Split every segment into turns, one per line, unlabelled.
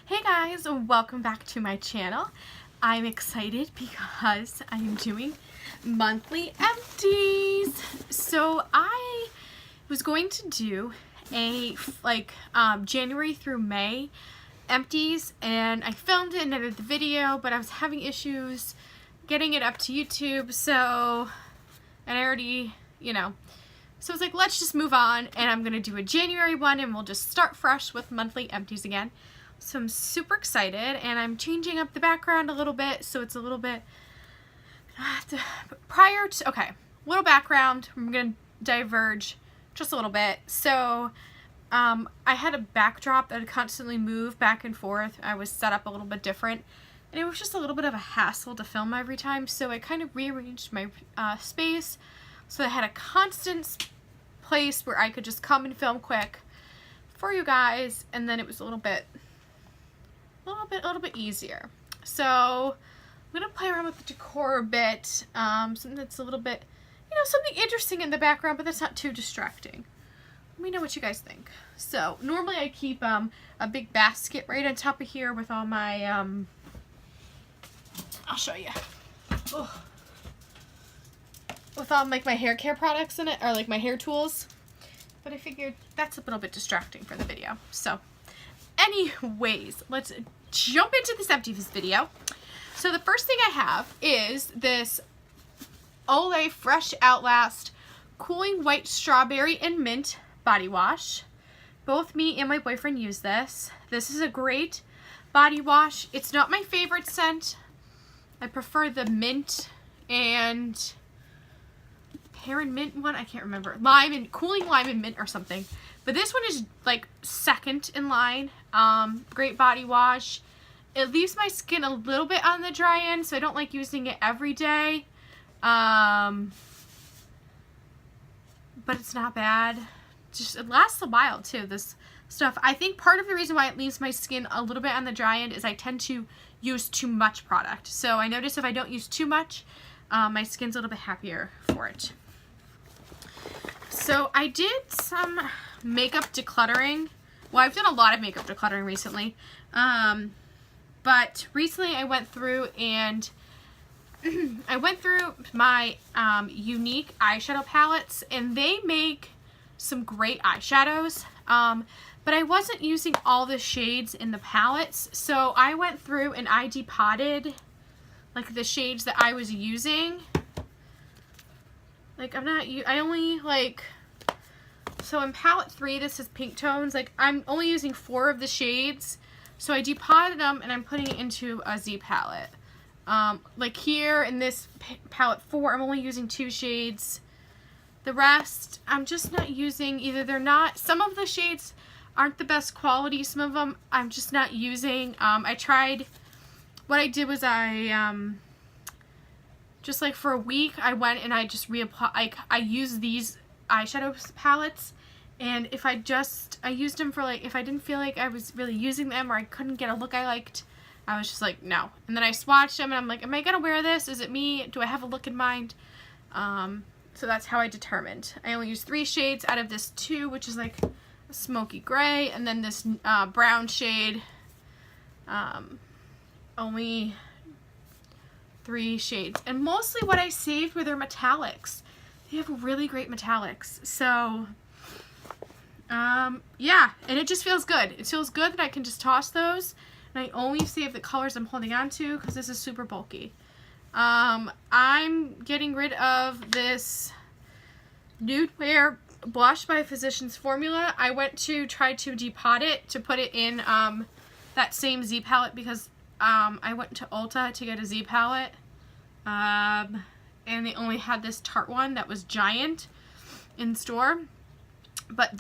Hey guys, welcome back to my channel. I'm excited because I am doing monthly empties. So I was going to do a January through May empties, and I filmed it and edited the video, but I was having issues getting it up to YouTube, so, and I already, so I was like, let's just move on, and I'm gonna do a January one and we'll just start fresh with monthly empties again. So I'm super excited, and I'm changing up the background a little bit so it's a little bit little background. I'm gonna diverge just a little bit. So I had a backdrop that would constantly move back and forth. I was set up a little bit different, and it was just a little bit of a hassle to film every time, so I kind of rearranged my space so I had a constant place where I could just come and film quick for you guys, and then it was a little bit easier. So I'm gonna play around with the decor a bit, something that's a little bit, something interesting in the background, but that's not too distracting. Let me know what you guys think. So normally I keep a big basket right on top of here with all my I'll show you. Oh. With all my hair care products in it, or like my hair tools, but I figured that's a little bit distracting for the video. So anyways, let's jump into this empties video. So the first thing I have is this Olay Fresh Outlast Cooling White Strawberry and Mint body wash. Both me and my boyfriend use this. This is a great body wash. It's not my favorite scent. I prefer the mint and pear and mint one. I can't remember. Cooling lime and mint or something. But this one is like second in line. Great body wash. It leaves my skin a little bit on the dry end, so I don't like using it every day. But it's not bad. It lasts a while too, this stuff. I think part of the reason why it leaves my skin a little bit on the dry end is I tend to use too much product. So I notice if I don't use too much, my skin's a little bit happier for it. So I did some makeup decluttering. Well, I've done a lot of makeup decluttering recently. But recently I went through and I went through my unique eyeshadow palettes, and they make some great eyeshadows. But I wasn't using all the shades in the palettes, so I went through and I depotted like the shades that I was using. Like so in palette 3, this is pink tones. Like I'm only using 4 of the shades, so I depotted them and I'm putting it into a Z palette. Like here in this palette 4, I'm only using 2 shades. The rest, I'm just not using. Some of the shades aren't the best quality. Some of them I'm just not using. What I did was just like for a week, I went and I just reapplied, I used these eyeshadow palettes, and if I used them for if I didn't feel like I was really using them or I couldn't get a look I liked, I was just like, no. And then I swatched them and I'm like, am I gonna wear this? Is it me? Do I have a look in mind? So that's how I determined. I only used 3 shades out of this 2, which is like a smoky gray, and then this brown shade. Only 3 shades. And mostly what I saved were their metallics. They have really great metallics. So, yeah, and it just feels good. It feels good that I can just toss those. And I only save the colors I'm holding on to because this is super bulky. I'm getting rid of this Nude Wear blush by Physicians Formula. I went to try to depot it to put it in that same Z palette because I went to Ulta to get a Z palette. And they only had this Tarte one that was giant in store. But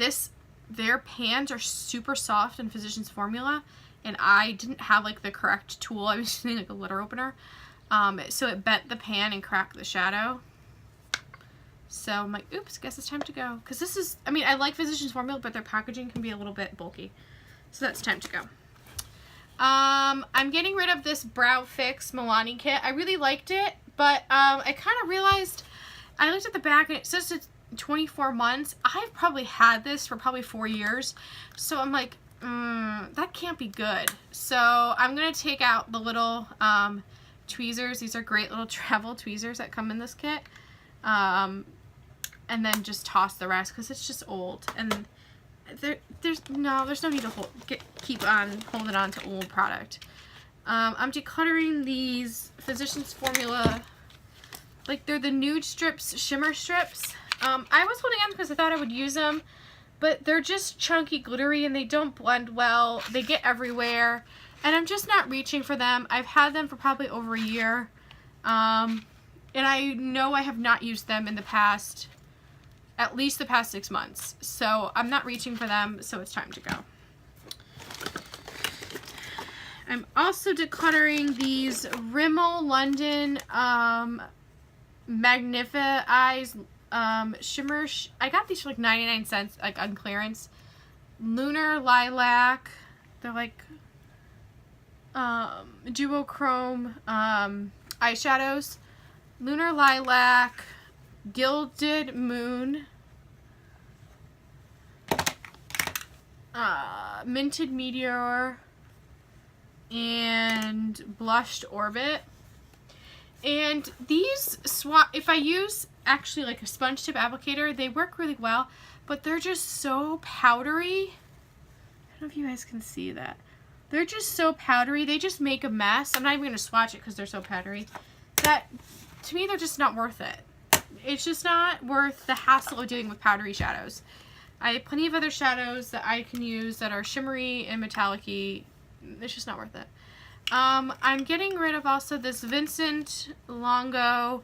their pans are super soft in Physicians Formula, and I didn't have like the correct tool. I was using like a litter opener. So it bent the pan and cracked the shadow. So I'm like, oops, guess it's time to go. Because this is, I like Physicians Formula, but their packaging can be a little bit bulky. So that's time to go. I'm getting rid of this Brow Fix Milani kit. I really liked it, but I kind of realized, I looked at the back and it says it's 24 months. I've probably had this for probably 4 years. So I'm like, that can't be good. So I'm going to take out the little tweezers. These are great little travel tweezers that come in this kit. And then just toss the rest because it's just old. And there's no need to keep on holding on to old product. I'm decluttering these Physicians Formula, like they're the nude strips, shimmer strips. I was holding on because I thought I would use them, but they're just chunky, glittery, and they don't blend well. They get everywhere, and I'm just not reaching for them. I've had them for probably over a year, and I know I have not used them in the past, at least the past 6 months. So I'm not reaching for them, so it's time to go. I'm also decluttering these Rimmel London Magnifica Eyes shimmer. I got these for like 99 cents, like on clearance. Lunar Lilac. They're like duochrome eyeshadows. Lunar Lilac, Gilded Moon, Minted Meteor, and Blushed Orbit. And these if I use actually like a sponge tip applicator, they work really well, but they're just so powdery. I don't know if you guys can see that. They're just so powdery. They just make a mess. I'm not even going to swatch it because they're so powdery. That, to me, they're just not worth it. It's just not worth the hassle of dealing with powdery shadows. I have plenty of other shadows that I can use that are shimmery and metallic-y. It's just not worth it. I'm getting rid of also this Vincent Longo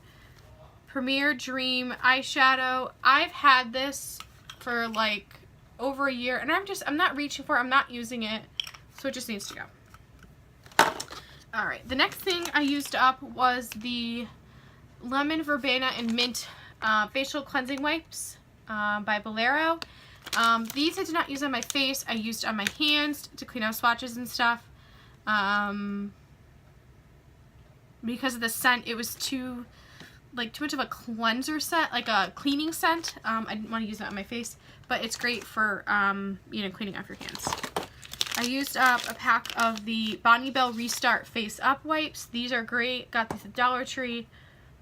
Premier Dream eyeshadow. I've had this for like over a year, and I'm not reaching for it. I'm not using it, so it just needs to go. All right, the next thing I used up was the Lemon Verbena and Mint facial cleansing wipes by Bolero. These I did not use on my face. I used on my hands to clean out swatches and stuff. Because of the scent, it was too much of a cleanser scent, like a cleaning scent. I didn't want to use it on my face, but it's great for cleaning off your hands. I used up a pack of the Bonnie Bell Restart Face Up wipes. These are great. Got these at Dollar Tree.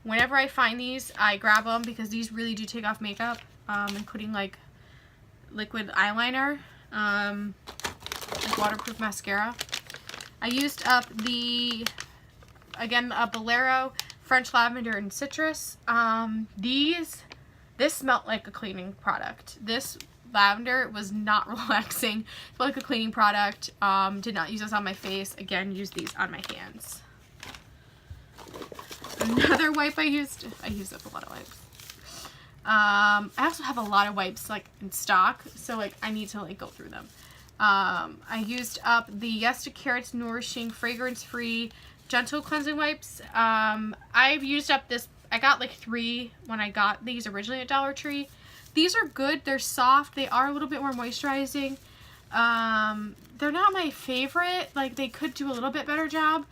Whenever I find these, I grab them because these really do take off makeup, including like liquid eyeliner, like waterproof mascara. I used up again, a Bolero French Lavender and Citrus. This smelled like a cleaning product. This lavender was not relaxing. It felt like a cleaning product. Did not use this on my face. Again, used these on my hands. Another wipe I used up a lot of wipes. I also have a lot of wipes like in stock, so like I need to like go through them. I used up the Yes to Carrots Nourishing Fragrance-Free Gentle Cleansing Wipes. I've used up this. I got like 3 when I got these originally at Dollar Tree. These are good. They're soft. They are a little bit more moisturizing. They're not my favorite. Like, they could do a little bit better job.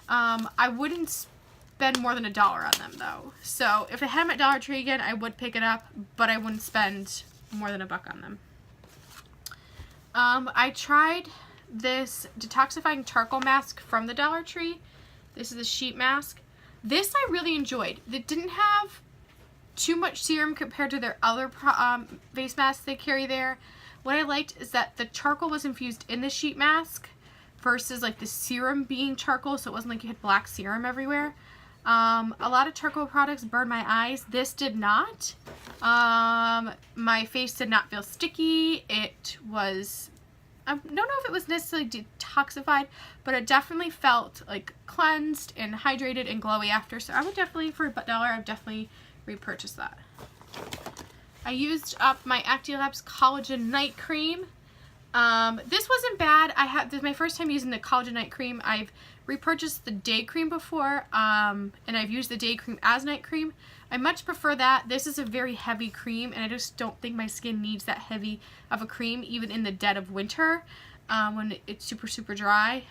I wouldn't spend more than $1 on them though. So if I had them at Dollar Tree again, I would pick it up, but I wouldn't spend more than $1 on them. I tried this detoxifying charcoal mask from the Dollar Tree. This is a sheet mask. This I really enjoyed. It didn't have too much serum compared to their other face masks they carry there. What I liked is that the charcoal was infused in the sheet mask versus like the serum being charcoal, so it wasn't like you had black serum everywhere. A lot of charcoal products burn my eyes. This did not. My face did not feel sticky. It was, I don't know if it was necessarily detoxified, but it definitely felt like cleansed and hydrated and glowy after. So I would definitely, for $1, I would definitely repurchase that. I used up my Actiolabs Collagen Night Cream. This wasn't bad. This is my first time using the Collagen Night Cream. I've repurchased the day cream before, and I've used the day cream as night cream. I much prefer that. This is a very heavy cream, and I just don't think my skin needs that heavy of a cream, even in the dead of winter, when it's super, super dry.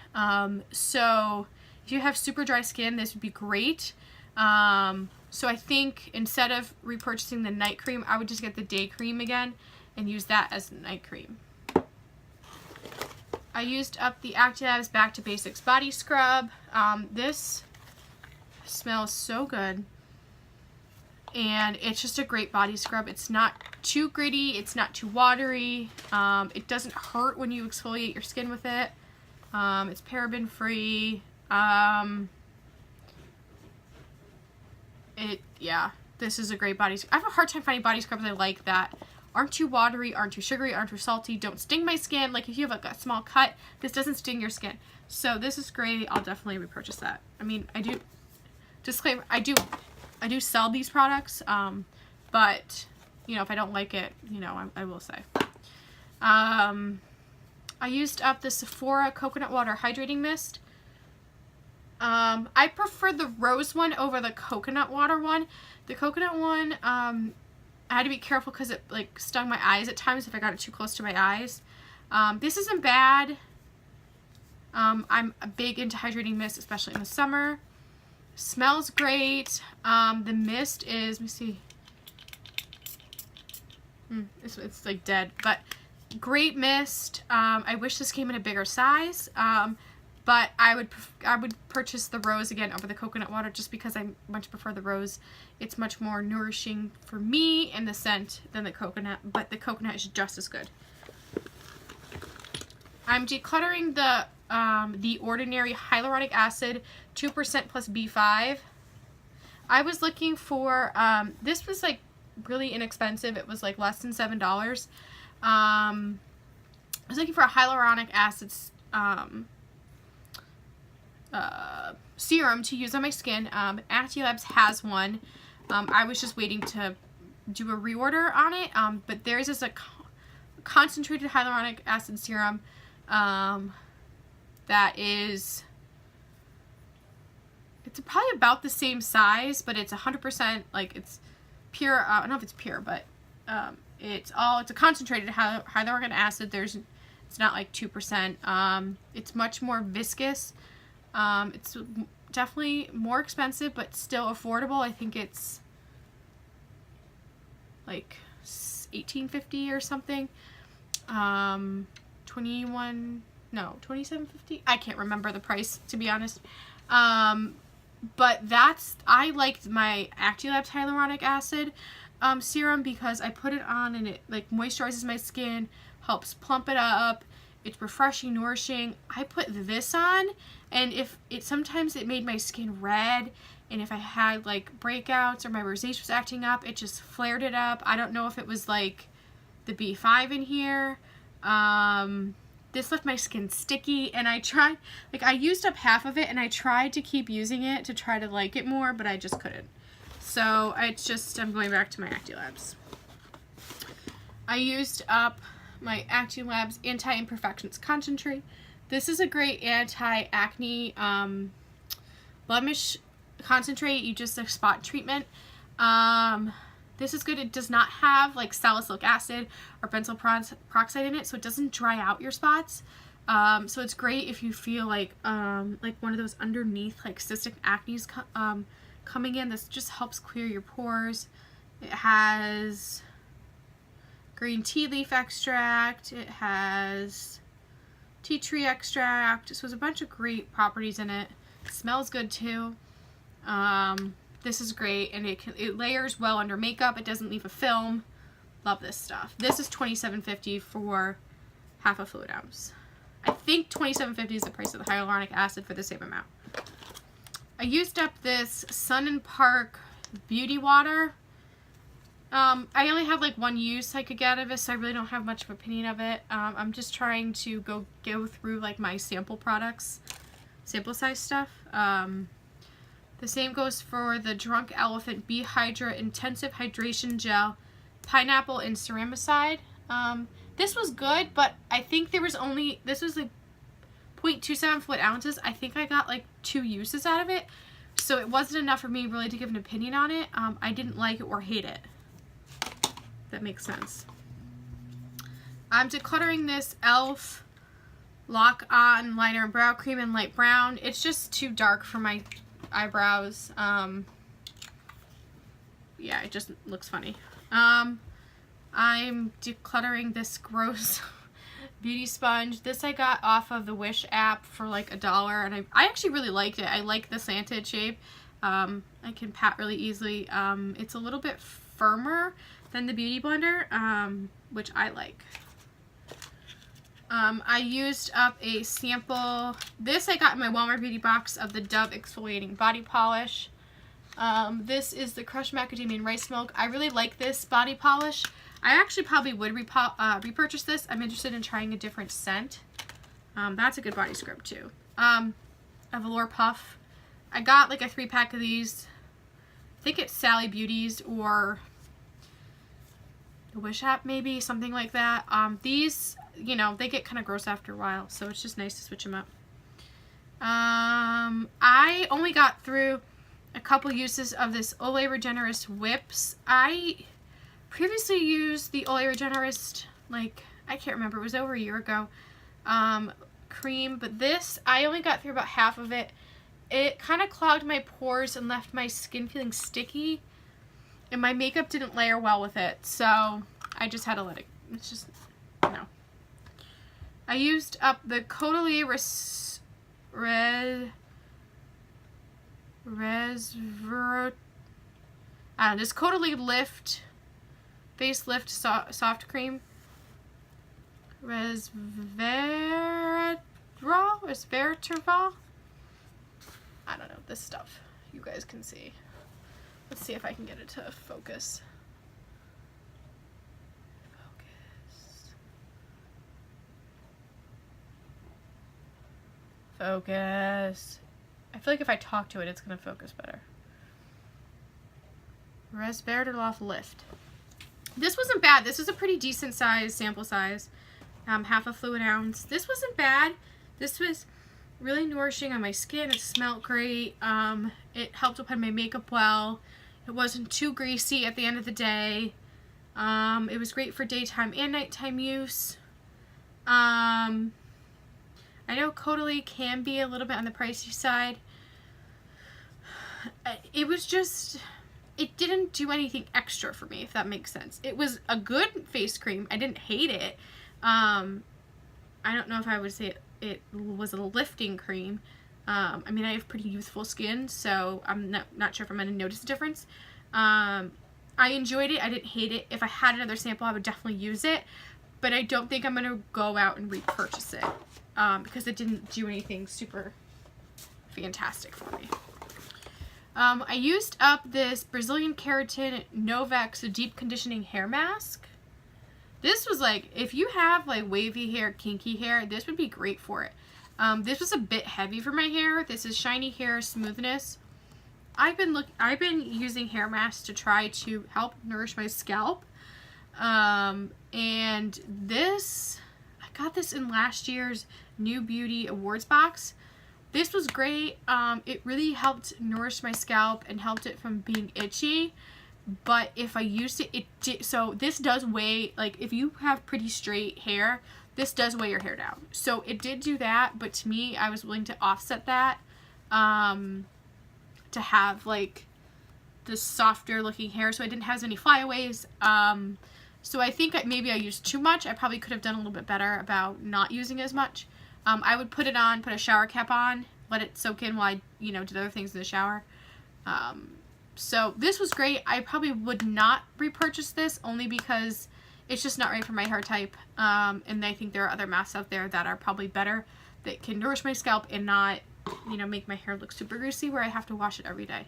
So if you have super dry skin, this would be great. So I think instead of repurchasing the night cream, I would just get the day cream again and use that as night cream. I used up the Actilabs Back to Basics Body Scrub. This smells so good. And it's just a great body scrub. It's not too gritty. It's not too watery. It doesn't hurt when you exfoliate your skin with it. It's paraben free. Yeah, this is a great body scrub. I have a hard time finding body scrubs I like that aren't too watery, aren't too sugary, aren't too salty, don't sting my skin. Like if you have a small cut, this doesn't sting your skin. So this is great. I'll definitely repurchase that. I mean, disclaimer, I do sell these products, but, you know, if I don't like it, you know, I will say. I used up the Sephora Coconut Water Hydrating Mist. I prefer the rose one over the coconut water one. The coconut one, I had to be careful because it, like, stung my eyes at times if I got it too close to my eyes. This isn't bad. I'm big into hydrating mist, especially in the summer. Smells great. The mist is, let me see. It's like dead, but great mist. I wish this came in a bigger size. But I would purchase the rose again over the coconut water just because I much prefer the rose. It's much more nourishing for me in the scent than the coconut, but the coconut is just as good. I'm decluttering the Ordinary Hyaluronic Acid 2% plus B5. I was looking for, this was like really inexpensive. It was like less than $7. I was looking for a hyaluronic acid serum to use on my skin. Actilabs has one. I was just waiting to do a reorder on it, but theirs is a concentrated hyaluronic acid serum that is, it's probably about the same size, but it's 100%, like, it's pure, I don't know if it's pure, but it's a concentrated hyaluronic acid. It's not like 2%. It's much more viscous. It's definitely more expensive, but still affordable. I think it's like $18.50 or something. $27.50. I can't remember the price, to be honest. But I liked my Actilabs Hyaluronic Acid serum because I put it on and it like moisturizes my skin, helps plump it up. It's refreshing, nourishing. I put this on, and sometimes it made my skin red, and if I had like breakouts or my rosacea was acting up, it just flared it up. I don't know if it was like the B5 in here. This left my skin sticky, and I used up half of it, and I tried to keep using it to try to like it more, but I just couldn't. So I'm going back to my Actilabs. I used up my Actilabs Anti-Imperfections Concentrate. This is a great anti-acne blemish concentrate. You just a spot treatment. This is good. It does not have like salicylic acid or benzoyl peroxide in it, so it doesn't dry out your spots. So it's great if you feel like one of those underneath like cystic acne's coming in. This just helps clear your pores. It has green tea leaf extract. It has tea tree extract. So there's a bunch of great properties in it. It smells good too. This is great, and it layers well under makeup. It doesn't leave a film. Love this stuff. This is $27.50 for half a fluid ounce. I think $27.50 is the price of the hyaluronic acid for the same amount. I used up this Sun and Park Beauty Water. I only have like one use I could get out of it, so I really don't have much of an opinion of it. I'm just trying to go through like my sample products, sample size stuff. The same goes for the Drunk Elephant Bee Hydra Intensive Hydration Gel, Pineapple and Ceramicide. This was good, but I think this was like 0.27 fluid ounces. I think I got like 2 uses out of it, so it wasn't enough for me really to give an opinion on it. I didn't like it or hate it. That makes sense. I'm decluttering this e.l.f. Lock On Liner and Brow Cream in light brown. It's just too dark for my eyebrows. Yeah, it just looks funny. I'm decluttering this gross beauty sponge. This I got off of the Wish app for like $1, and I actually really liked it. I like the slanted shape. I can pat really easily. It's a little bit firmer than the Beauty Blender, which I like. I used up a sample. This I got in my Walmart beauty box of the Dove exfoliating body polish. This is the crushed macadamia and rice milk. I really like this body polish. I actually probably would repurchase this. I'm interested in trying a different scent. That's a good body scrub too. A velour puff. I got like a 3-pack of these. I think it's Sally Beauty's or the Wish app, maybe, something like that. These, you know, they get kind of gross after a while, so it's just nice to switch them up. I only got through a couple uses of this Olay Regenerist Whips. I previously used the Olay Regenerist, like, I can't remember, it was over a year ago, cream, but this, I only got through about half of it. It kind of clogged my pores and left my skin feeling sticky, and my makeup didn't layer well with it, so I just had to let it, it's just, no. I used up the Caudalie this Caudalie Lift Face Lift Soft Cream. Resveratrol? I don't know, this stuff you guys can see. Let's see if I can get it to focus. Focus. I feel like if I talk to it, it's going to focus better. Resveratrol Lift. This wasn't bad. This was a pretty decent size, sample size. Half a fluid ounce. This wasn't bad. This was really nourishing on my skin. It smelled great. It helped apply my makeup well. It wasn't too greasy at the end of the day. It was great for daytime and nighttime use. I know Caudalie can be a little bit on the pricey side. It was just, it didn't do anything extra for me, if that makes sense. It was a good face cream. I didn't hate it. I don't know if I would say it was a lifting cream. I mean, I have pretty youthful skin, so I'm not sure if I'm going to notice a difference. I enjoyed it. I didn't hate it. If I had another sample, I would definitely use it, but I don't think I'm going to go out and repurchase it because it didn't do anything super fantastic for me. I used up this Brazilian Keratin Novex Deep Conditioning Hair Mask. This was like, if you have like wavy hair, kinky hair, this would be great for it. This was a bit heavy for my hair. This is Shiny Hair Smoothness. I've been using hair masks to try to help nourish my scalp. And this, I got this in last year's New Beauty Awards box. This was great. It really helped nourish my scalp and helped it from being itchy. But if I used it, so this does weigh, like if you have pretty straight hair, this does weigh your hair down. So it did do that, but to me, I was willing to offset that to have like this softer looking hair, so I didn't have as many flyaways. So I think maybe I used too much. I probably could have done a little bit better about not using as much. I would put it on, put a shower cap on, let it soak in while I, did other things in the shower. So this was great. I probably would not repurchase this only because it's just not right for my hair type. And I think there are other masks out there that are probably better that can nourish my scalp and not, make my hair look super greasy where I have to wash it every day.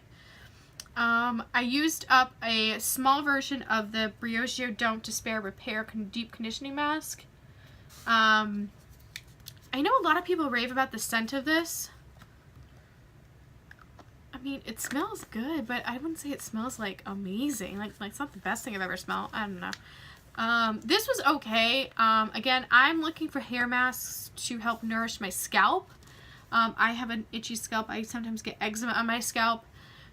I used up a small version of the Briogeo Don't Despair Repair Deep Conditioning Mask. I know a lot of people rave about the scent of this. I mean, it smells good, but I wouldn't say it smells like amazing. Like it's not the best thing I've ever smelled. I don't know. This was okay. Again, I'm looking for hair masks to help nourish my scalp. I have an itchy scalp. I sometimes get eczema on my scalp.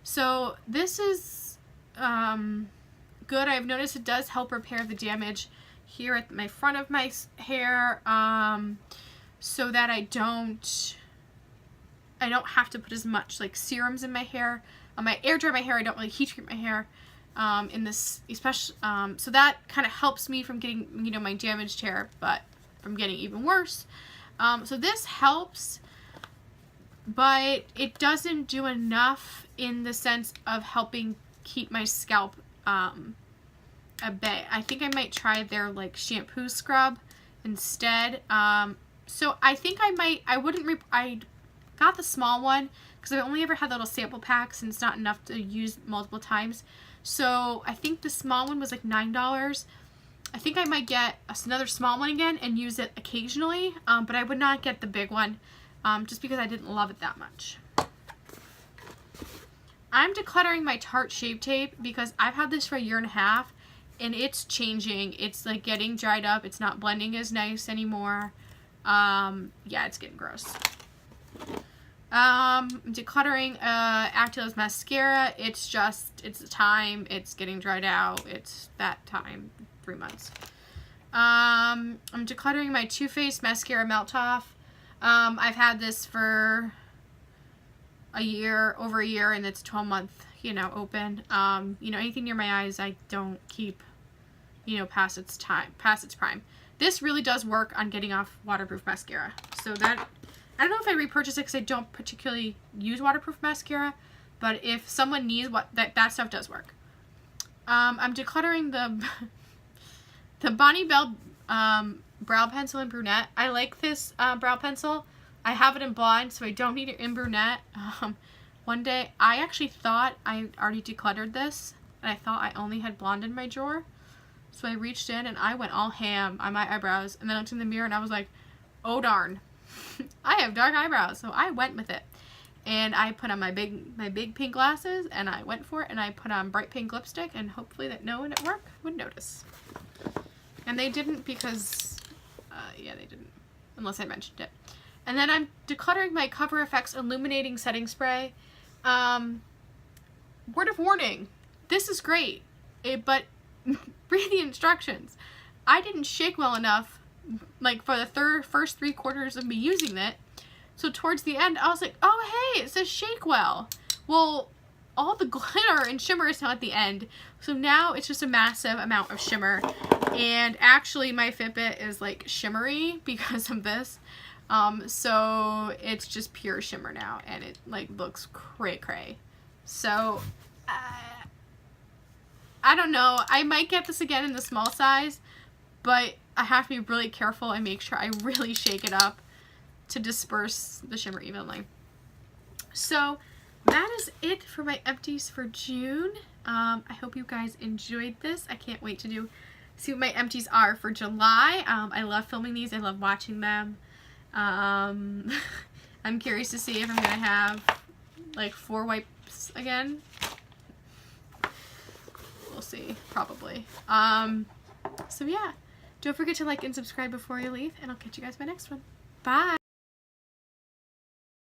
So this is good. I've noticed it does help repair the damage here at my front of my hair, so that I don't have to put as much like serums in my hair. On my air dry my hair, I don't really heat treat my hair in this, especially so that kind of helps me from getting my damaged hair. But from getting even worse. So this helps, but it doesn't do enough in the sense of helping keep my scalp at bay. I think I might try their like shampoo scrub instead. So I think I got the small one because I've only ever had the little sample packs and it's not enough to use multiple times. So I think the small one was like $9. I think I might get another small one again and use it occasionally, but I would not get the big one just because I didn't love it that much. I'm decluttering my Tarte Shape Tape because I've had this for a year and a half and it's changing. It's like getting dried up. It's not blending as nice anymore. Yeah, it's getting gross. Decluttering Actila's mascara. It's the time. It's getting dried out. It's that time. 3 months. I'm decluttering my Too Faced mascara melt off. I've had this for over a year, and it's 12-month, open. Anything near my eyes, I don't keep, past its prime. This really does work on getting off waterproof mascara. So that, I don't know if I repurchase it because I don't particularly use waterproof mascara, but if someone needs that stuff does work. I'm decluttering the Bonnie Bell brow pencil in brunette. I like this brow pencil. I have it in blonde, so I don't need it in brunette. One day, I actually thought I already decluttered this, and I thought I only had blonde in my drawer. So I reached in and I went all ham on my eyebrows, and then I looked in the mirror and I was like, oh darn, I have dark eyebrows. So I went with it, and I put on my big pink glasses, and I went for it, and I put on bright pink lipstick, and hopefully that no one at work would notice. And they didn't because, yeah, they didn't, unless I mentioned it. And then I'm decluttering my Cover FX Illuminating Setting Spray. Word of warning, this is great, but read the instructions. I didn't shake well enough, like for the first 3 quarters of me using it. So towards the end, I was like, oh hey, it says shake well. Well, all the glitter and shimmer is now at the end. So now it's just a massive amount of shimmer. And actually my Fitbit is like shimmery because of this. So it's just pure shimmer now, and it like looks cray. So, I don't know. I might get this again in the small size, but I have to be really careful and make sure I really shake it up to disperse the shimmer evenly. So that is it for my empties for June. I hope you guys enjoyed this. I can't wait to see what my empties are for July. I love filming these. I love watching them. I'm curious to see if I'm gonna have like 4 wipes again. We'll see, probably. So yeah, don't forget to like and subscribe before you leave, and I'll catch you guys in my next one. Bye!